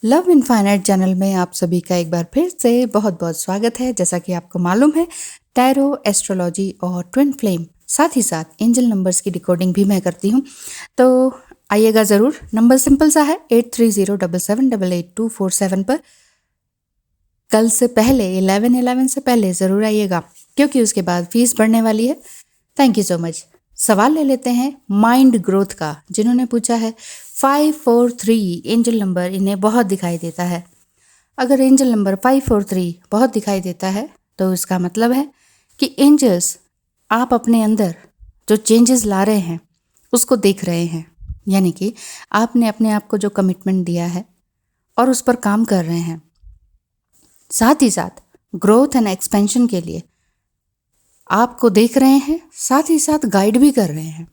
Love infinite channel में आप सभी का एक बार फिर से बहुत बहुत स्वागत है। जैसा कि आपको मालूम है, टैरो, एस्ट्रोलॉजी और ट्विन फ्लेम, साथ ही साथ एंजल नंबर्स की डिकोडिंग भी मैं करती हूँ। तो आइएगा ज़रूर। नंबर सिंपल सा है 8307788247 पर। कल से पहले 11/11 से पहले ज़रूर आइएगा, क्योंकि उसके बाद फीस बढ़ने वाली है। Thank you so much. सवाल ले लेते हैं माइंड ग्रोथ का, जिन्होंने पूछा है 543 एंजल नंबर इन्हें बहुत दिखाई देता है। अगर एंजल नंबर 543 बहुत दिखाई देता है तो इसका मतलब है कि एंजल्स आप अपने अंदर जो चेंजेस ला रहे हैं उसको देख रहे हैं, यानी कि आपने अपने आप को जो कमिटमेंट दिया है और उस पर काम कर रहे हैं। साथ ही साथ ग्रोथ एंड एक्सपेंशन के लिए आपको देख रहे हैं, साथ ही साथ गाइड भी कर रहे हैं।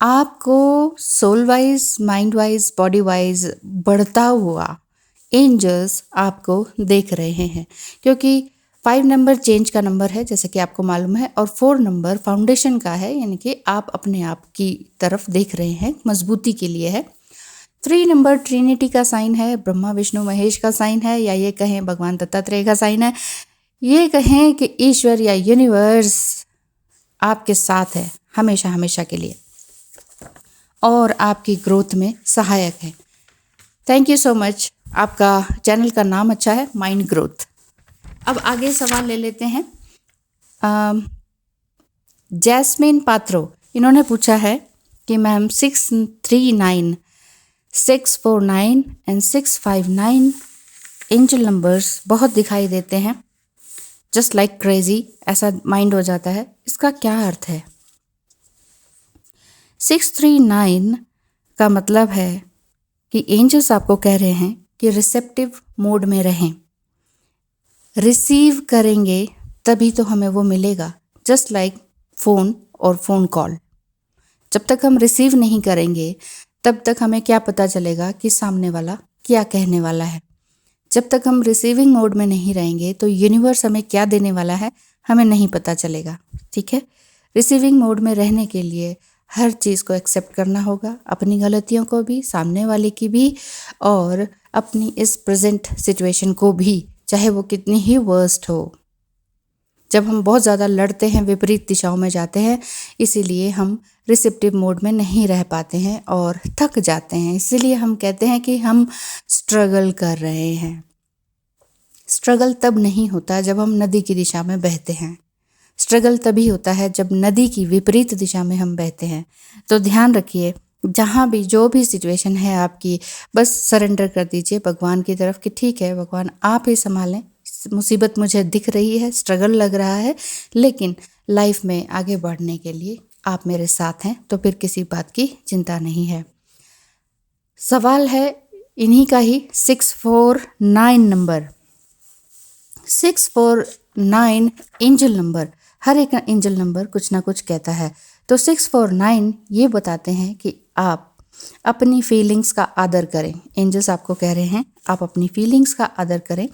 आपको soul wise, mind wise, body wise बढ़ता हुआ एंजल्स आपको देख रहे हैं, क्योंकि 5 नंबर चेंज का नंबर है, जैसे कि आपको मालूम है, और 4 नंबर फाउंडेशन का है, यानी कि आप अपने आप की तरफ देख रहे हैं, मजबूती के लिए है। 3 नंबर ट्रिनिटी का साइन है, ब्रह्मा विष्णु महेश का साइन है, या ये कहें भगवान दत्तात्रेय का साइन है, ये कहें कि ईश्वर या यूनिवर्स आपके साथ है हमेशा हमेशा के लिए और आपकी ग्रोथ में सहायक है। Thank you so much. आपका चैनल का नाम अच्छा है, माइंड ग्रोथ। अब आगे सवाल ले लेते हैं। जैस्मिन पात्रो, इन्होंने पूछा है कि मैम 639, 649 एंड 659 एंजल नंबर्स बहुत दिखाई देते हैं, जस्ट लाइक क्रेजी, ऐसा माइंड हो जाता है, इसका क्या अर्थ है? 639 का मतलब है कि एंजल्स आपको कह रहे हैं कि रिसेप्टिव मोड में रहें। रिसीव करेंगे तभी तो हमें वो मिलेगा, जस्ट लाइक फ़ोन और फ़ोन कॉल। जब तक हम रिसीव नहीं करेंगे तब तक हमें क्या पता चलेगा कि सामने वाला क्या कहने वाला है। जब तक हम रिसीविंग मोड में नहीं रहेंगे तो यूनिवर्स हमें क्या देने वाला है हमें नहीं पता चलेगा। ठीक है, रिसीविंग मोड में रहने के लिए हर चीज़ को एक्सेप्ट करना होगा, अपनी गलतियों को भी, सामने वाले की भी, और अपनी इस प्रेजेंट सिचुएशन को भी, चाहे वो कितनी ही वर्स्ट हो। जब हम बहुत ज़्यादा लड़ते हैं, विपरीत दिशाओं में जाते हैं, इसीलिए हम रिसेप्टिव मोड में नहीं रह पाते हैं और थक जाते हैं। इसीलिए हम कहते हैं कि हम स्ट्रगल कर रहे हैं। स्ट्रगल तब नहीं होता जब हम नदी की दिशा में बहते हैं। स्ट्रगल तभी होता है जब नदी की विपरीत दिशा में हम बहते हैं। तो ध्यान रखिए, जहाँ भी जो भी सिचुएशन है आपकी, बस सरेंडर कर दीजिए भगवान की तरफ कि ठीक है भगवान, आप ही संभालें। मुसीबत मुझे दिख रही है, स्ट्रगल लग रहा है, लेकिन लाइफ में आगे बढ़ने के लिए आप मेरे साथ हैं, तो फिर किसी बात की चिंता नहीं है। सवाल है इन्हीं का ही 649 नंबर। 649 एंजल नंबर, हर एक एंजल नंबर कुछ ना कुछ कहता है। तो 649 ये बताते हैं कि आप अपनी फीलिंग्स का आदर करें। एंजल्स आपको कह रहे हैं आप अपनी फीलिंग्स का आदर करें।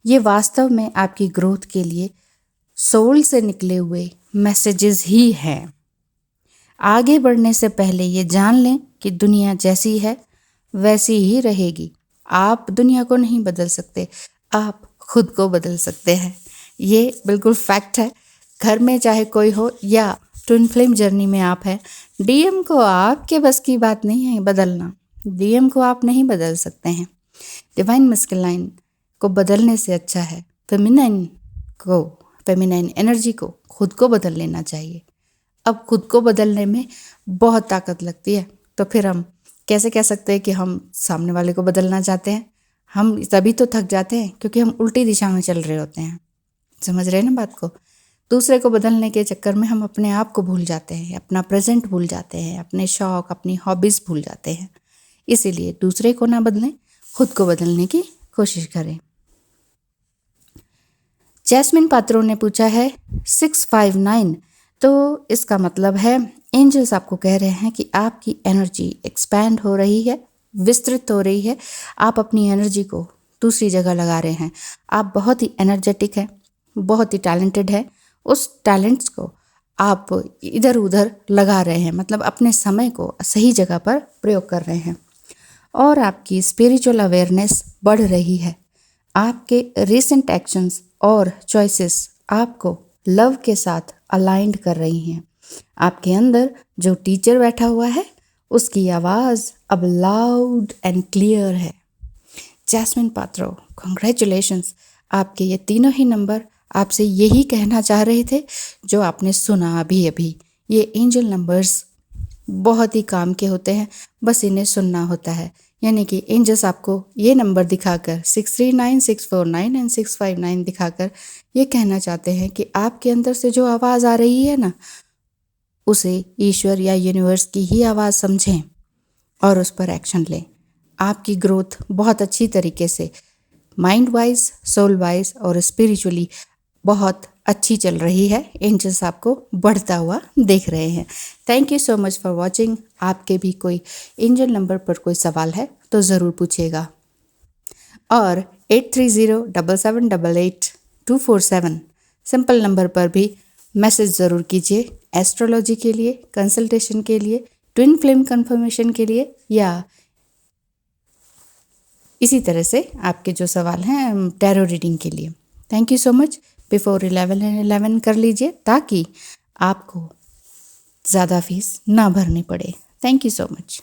ये वास्तव में आपकी ग्रोथ के लिए सोल से निकले हुए मैसेजेस ही हैं। आगे बढ़ने से पहले ये जान लें कि दुनिया जैसी है वैसी ही रहेगी। आप दुनिया को नहीं बदल सकते, आप खुद को बदल सकते हैं। ये बिल्कुल फैक्ट है। घर में चाहे कोई हो या ट्विन फ्लेम जर्नी में आप हैं, डीएम को आपके बस की बात नहीं है बदलना। डीएम को आप नहीं बदल सकते हैं। डिवाइन मस्कुलाइन को बदलने से अच्छा है फेमिनाइन एनर्जी को खुद को बदल लेना चाहिए। अब खुद को बदलने में बहुत ताकत लगती है, तो फिर हम कैसे कह सकते हैं कि हम सामने वाले को बदलना चाहते हैं? हम तभी तो थक जाते हैं क्योंकि हम उल्टी दिशा में चल रहे होते हैं। समझ रहे हैं ना बात को? दूसरे को बदलने के चक्कर में हम अपने आप को भूल जाते हैं, अपना प्रेजेंट भूल जाते हैं, अपने शौक, अपनी हॉबीज़ भूल जाते हैं। इसीलिए दूसरे को ना बदलें, खुद को बदलने की कोशिश करें। जैस्मिन पात्रों ने पूछा है 659, तो इसका मतलब है एंजल्स आपको कह रहे हैं कि आपकी एनर्जी एक्सपैंड हो रही है, विस्तृत हो रही है। आप अपनी एनर्जी को दूसरी जगह लगा रहे हैं। आप बहुत ही एनर्जेटिक हैं, बहुत ही टैलेंटेड है। उस टैलेंट्स को आप इधर उधर लगा रहे हैं, मतलब अपने समय को सही जगह पर प्रयोग कर रहे हैं। और आपकी स्पिरिचुअल अवेयरनेस बढ़ रही है। आपके रिसेंट एक्शंस और चॉइसेस आपको लव के साथ अलाइंड कर रही हैं। आपके अंदर जो टीचर बैठा हुआ है उसकी आवाज़ अब लाउड एंड क्लियर है। Jasmine Patro, congratulations. आपके ये तीनों ही नंबर आपसे यही कहना चाह रहे थे जो आपने सुना अभी अभी। ये एंजल नंबर्स बहुत ही काम के होते हैं, बस इन्हें सुनना होता है। यानी कि एंजल्स आपको ये नंबर दिखाकर 639, 649 एंड 659 दिखाकर ये कहना चाहते हैं कि आपके अंदर से जो आवाज़ आ रही है ना, उसे ईश्वर या यूनिवर्स की ही आवाज़ समझें और उस पर एक्शन लें। आपकी ग्रोथ बहुत अच्छी तरीके से माइंड वाइज, सोल वाइज और स्पिरिचुअली बहुत अच्छी चल रही है। एंजल्स आपको बढ़ता हुआ देख रहे हैं। Thank you so much for watching. आपके भी कोई एंजल नंबर पर कोई सवाल है तो ज़रूर पूछिएगा। और 8307788247 सिंपल नंबर पर भी मैसेज ज़रूर कीजिए एस्ट्रोलॉजी के लिए, कंसल्टेशन के लिए, ट्विन फ्लेम कंफर्मेशन के लिए या इसी तरह से आपके जो सवाल हैं टैरो रीडिंग के लिए। Thank you so much. Before 11 कर लीजिए ताकि आपको ज़्यादा फीस ना भरनी पड़े। Thank you so much.